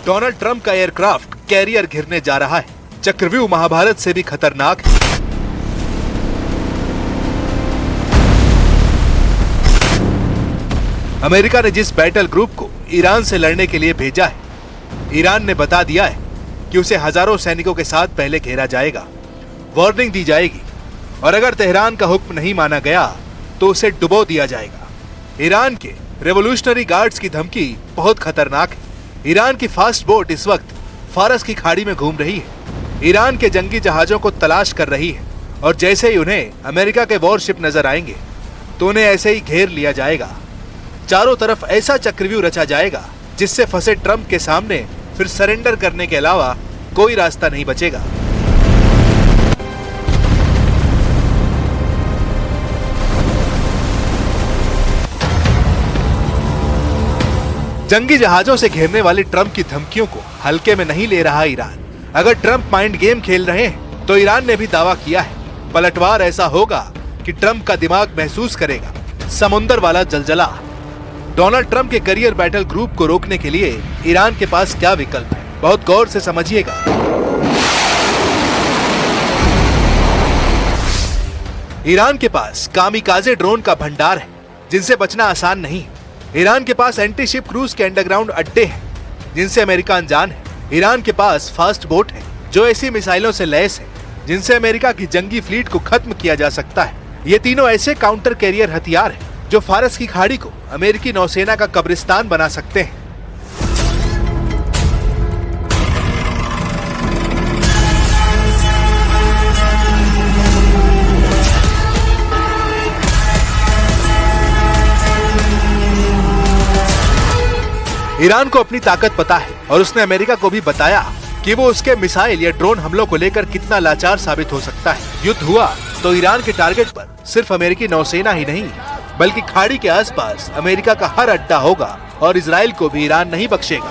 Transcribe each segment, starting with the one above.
Donald Trump का aircraft carrier घिरने जा रहा है। चक्रव्यूह महाभारत से भी खतरनाक है। अमेरिका ने जिस बैटल ग्रुप को ईरान से लड़ने के लिए भेजा है, ईरान ने बता दिया है कि उसे हजारों सैनिकों के साथ पहले घेरा जाएगा, वार्निंग दी जाएगी और अगर तेहरान का हुक्म नहीं माना गया तो उसे डुबो दिया जाएगा। ईरान के रेवोल्यूशनरी गार्ड्स की धमकी बहुत खतरनाक है। ईरान की फास्ट बोट इस वक्त फारस की खाड़ी में घूम रही है, ईरान के जंगी जहाजों को तलाश कर रही है और जैसे ही उन्हें अमेरिका के वॉरशिप नजर आएंगे तो उन्हें ऐसे ही घेर लिया जाएगा। चारों तरफ ऐसा चक्रव्यूह रचा जाएगा जिससे फंसे ट्रंप के सामने फिर सरेंडर करने के अलावा कोई रास्ता नहीं बचेगा। जंगी जहाजों से घेरने वाली ट्रंप की धमकियों को हल्के में नहीं ले रहा ईरान। अगर ट्रंप माइंड गेम खेल रहे हैं तो ईरान ने भी दावा किया है पलटवार ऐसा होगा कि ट्रंप का दिमाग महसूस करेगा समुंदर वाला जलजला। डोनाल्ड ट्रंप के करियर बैटल ग्रुप को रोकने के लिए ईरान के पास क्या विकल्प है, बहुत गौर से समझिएगा। ईरान के पास कामिकाजे ड्रोन का भंडार है जिनसे बचना आसान नहीं है। ईरान के पास एंटी शिप क्रूज के अंडरग्राउंड अड्डे हैं जिनसे अमेरिका अनजान है। ईरान के पास फास्ट बोट है जो ऐसी मिसाइलों से लैस है जिनसे अमेरिका की जंगी फ्लीट को खत्म किया जा सकता है। ये तीनों ऐसे काउंटर कैरियर हथियार हैं जो फारस की खाड़ी को अमेरिकी नौसेना का कब्रिस्तान बना सकते हैं। ईरान को अपनी ताकत पता है और उसने अमेरिका को भी बताया कि वो उसके मिसाइल या ड्रोन हमलों को लेकर कितना लाचार साबित हो सकता है। युद्ध हुआ तो ईरान के टारगेट पर सिर्फ अमेरिकी नौसेना ही नहीं बल्कि खाड़ी के आसपास अमेरिका का हर अड्डा होगा और इजराइल को भी ईरान नहीं बख्शेगा।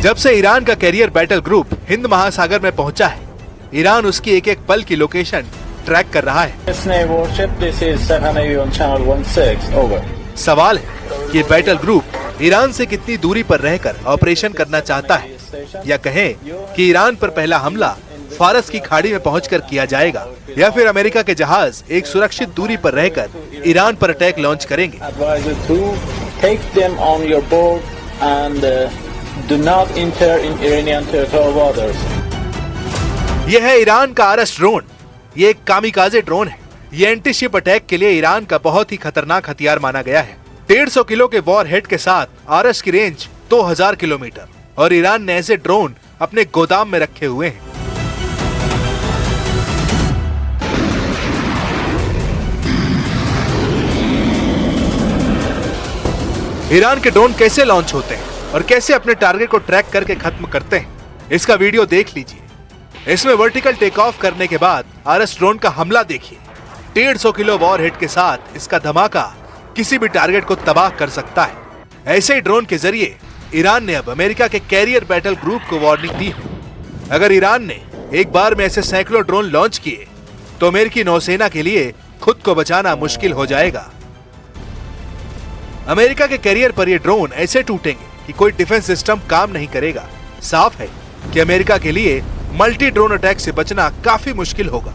जब से ईरान का कैरियर बैटल ग्रुप हिंद महासागर में पहुंचा है, ईरान उसकी एक एक पल की लोकेशन ट्रैक कर रहा है। सवाल है कि बैटल ग्रुप ईरान से कितनी दूरी पर रहकर ऑपरेशन करना चाहता है, या कहें कि ईरान पर पहला हमला फारस की खाड़ी में पहुंचकर किया जाएगा, या फिर अमेरिका के जहाज एक सुरक्षित दूरी पर रहकर ईरान पर अटैक लॉन्च करेंगे। Do not enter in Iranian territorial waters. यह है ईरान का आरस ड्रोन। ये एक कामिकाजे ड्रोन है। ये एंटी शिप अटैक के लिए ईरान का बहुत ही खतरनाक हथियार माना गया है। 150 किलो के वॉर हेड के साथ आरस की रेंज 2000 किलोमीटर और ईरान ने ऐसे ड्रोन अपने गोदाम में रखे हुए हैं। ईरान के ड्रोन कैसे लॉन्च होते हैं और कैसे अपने टारगेट को ट्रैक करके खत्म करते हैं, इसका वीडियो देख लीजिए। इसमें वर्टिकल टेक ऑफ करने के बाद आरएस ड्रोन का हमला देखिए। 150 किलो वॉर हेड के साथ इसका धमाका किसी भी टारगेट को तबाह कर सकता है। ऐसे ही ड्रोन के जरिए ईरान ने अब अमेरिका के कैरियर बैटल ग्रुप को वार्निंग दी है। अगर ईरान ने एक बार में ऐसे सैकड़ों ड्रोन लॉन्च किए तो अमेरिकी नौसेना के लिए खुद को बचाना मुश्किल हो जाएगा। अमेरिका के कैरियर पर ये ड्रोन ऐसे टूटेंगे कि कोई डिफेंस सिस्टम काम नहीं करेगा। साफ है कि अमेरिका के लिए मल्टी ड्रोन अटैक से बचना काफी मुश्किल होगा।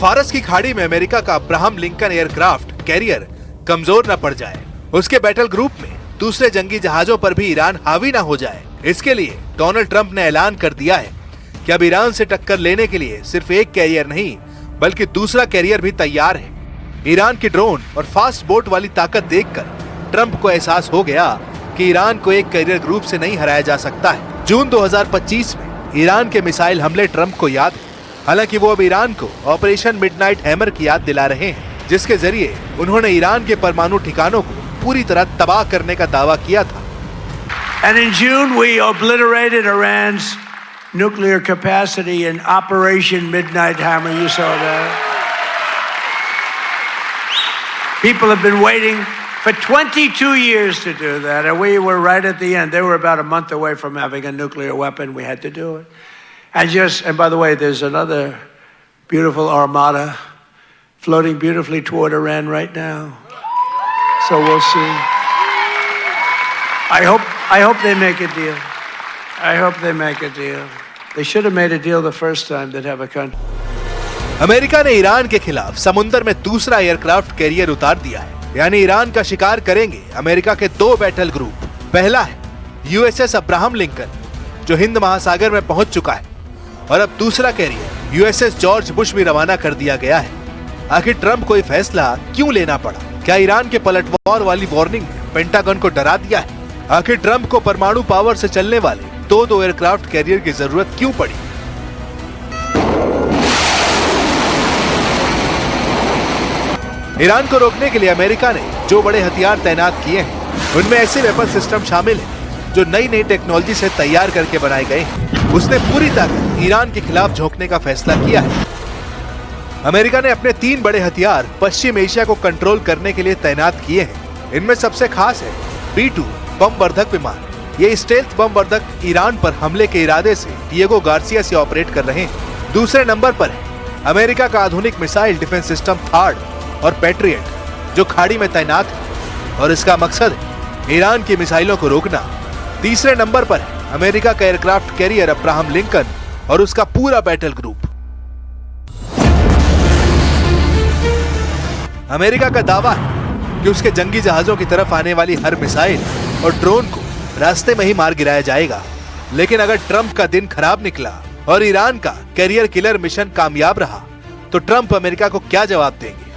फारस की खाड़ी में अमेरिका का अब्राहम लिंकन एयरक्राफ्ट कैरियर कमजोर न पड़ जाए, उसके बैटल ग्रुप में दूसरे जंगी जहाजों पर भी ईरान हावी न हो जाए। इसके लिए डोनाल्ड ट्रंप ने ऐलान कर दिया है कि अब ईरान से टक्कर लेने के लिए सिर्फ एक कैरियर नहीं बल्कि दूसरा कैरियर भी तैयार है। ईरान की ड्रोन और फास्ट बोट वाली ताकत देखकर ट्रंप को एहसास हो गया कि ईरान को एक कैरियर ग्रुप से नहीं हराया जा सकता है। जून 2025 में ईरान के मिसाइल हमले ट्रंप को याद है। हालांकि वो अब ईरान को ऑपरेशन मिडनाइट हैमर की याद दिला रहे हैं, जिसके जरिए उन्होंने ईरान के परमाणु ठिकानों को पूरी तरह तबाह करने का दावा किया था। And in June we obliterated Iran's nuclear capacity in Operation Midnight Hammer. You saw that. People have been waiting for 22 years to do that, and we were right at the end. They were about a month away from having a nuclear weapon. We had to do it. And by the way, there's another beautiful armada floating beautifully toward Iran right now. So we'll see. I hope they make a deal. I hope they make a deal. They should have made a deal the first time they'd have a country. America ने Iran के खिलाफ समुद्र में दूसरा aircraft carrier उतार दिया है, यानी ईरान का शिकार करेंगे अमेरिका के 2 बैटल ग्रुप। पहला है यूएसएस अब्राहम लिंकन, जो हिंद महासागर में पहुंच चुका है, और अब दूसरा कैरियर यूएसएस जॉर्ज बुश भी रवाना कर दिया गया है। आखिर ट्रंप को यह फैसला क्यों लेना पड़ा? क्या ईरान के पलटवार वाली वार्निंग ने पेंटागन को डरा दिया है? आखिर ट्रंप को परमाणु पावर से चलने वाले 2 एयरक्राफ्ट कैरियर की जरूरत क्यों पड़ी? ईरान को रोकने के लिए अमेरिका ने जो बड़े हथियार तैनात किए हैं, उनमें ऐसे वेपन सिस्टम शामिल हैं जो नई टेक्नोलॉजी से तैयार करके बनाए गए हैं। उसने पूरी ताकत ईरान के खिलाफ झोंकने का फैसला किया है। अमेरिका ने अपने 3 बड़े हथियार पश्चिम एशिया को कंट्रोल करने के लिए तैनात किए हैं। इनमें सबसे खास है B-2 बम वर्धक विमान। ये स्टेल्थ बम वर्धक ईरान पर हमले के इरादे से डिएगो गार्सिया से ऑपरेट कर रहे हैं। दूसरे नंबर पर है अमेरिका का आधुनिक मिसाइल डिफेंस सिस्टम THAAD और पैट्रियट, जो खाड़ी में तैनात है और इसका मकसद है ईरान की मिसाइलों को रोकना। तीसरे नंबर पर है अमेरिका का एयरक्राफ्ट कैरियर अब्राहम लिंकन और उसका पूरा बैटल ग्रुप। अमेरिका का दावा है कि उसके जंगी जहाजों की तरफ आने वाली हर मिसाइल और ड्रोन को रास्ते में ही मार गिराया जाएगा। लेकिन अगर ट्रंप का दिन खराब निकला और ईरान का कैरियर किलर मिशन कामयाब रहा, तो ट्रंप अमेरिका को क्या जवाब देंगे?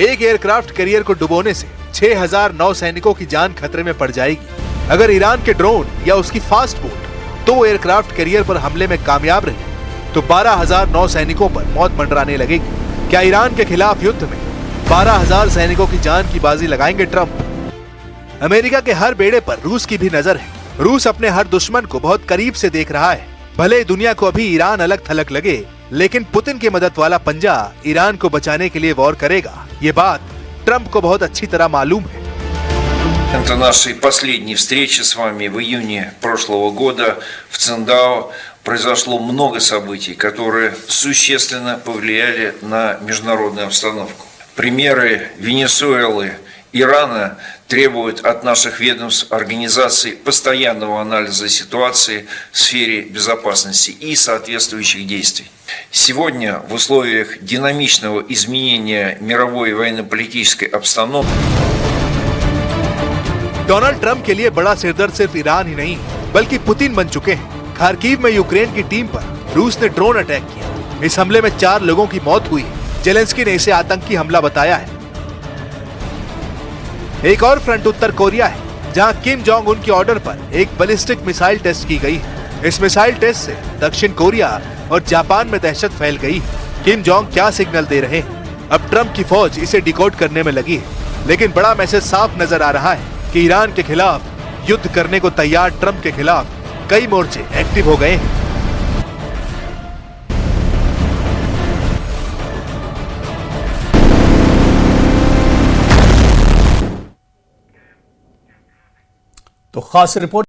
एक एयरक्राफ्ट कैरियर को डुबोने से 6000 नौसैनिकों की जान खतरे में पड़ जाएगी। अगर ईरान के ड्रोन या उसकी फास्ट बोट 2 एयरक्राफ्ट कैरियर पर हमले में कामयाब रहे, तो 12000 नौसैनिकों पर मौत मंडराने लगेगी। क्या ईरान के खिलाफ युद्ध में 12000 सैनिकों की जान की बाजी लगाएंगे ट्रंप? अमेरिका के हर बेड़े पर रूस की भी नजर है। रूस अपने हर दुश्मन को बहुत करीब से देख रहा है। भले दुनिया को अभी ईरान अलग थलग लगे, लेकिन पुतिन की मदद वाला पंजा ईरान को बचाने के लिए वॉर करेगा। ये बात ट्रंप को बहुत अच्छी तरह मालूम है। Это нашей последней встречи с вами в июне прошлого года в Циндао произошло много событий, которые существенно повлияли на международную обстановку. Примеры Венесуэлы, Ирана требуют от наших ведомств организации постоянного анализа ситуации в сфере безопасности и соответствующих действий. Сегодня в условиях динамичного изменения мировой военно-политической обстановки डोनाल्ड ट्रंप के लिए बड़ा सिरदर्द सिर्फ ईरान ही नहीं बल्कि पुतिन बन चुके हैं। खार्किव में यूक्रेन की टीम पर रूस ने ड्रोन अटैक किया। इस हमले में 4 लोगों की मौत हुई। जेलेंस्की ने इसे आतंकी हमला बताया है। एक और फ्रंट उत्तर कोरिया है, जहां किम जोंग उन के ऑर्डर पर एक बैलिस्टिक मिसाइल टेस्ट की गई है। इस मिसाइल टेस्ट से दक्षिण कोरिया और जापान में दहशत फैल गई है। किम जोंग क्या सिग्नल दे रहे हैं? अब ट्रंप की फौज इसे डिकोड करने में लगी है। लेकिन बड़ा मैसेज साफ नजर आ रहा है कि ईरान के खिलाफ युद्ध करने को तैयार ट्रंप के खिलाफ कई मोर्चे एक्टिव हो गए हैं। तो खास रिपोर्ट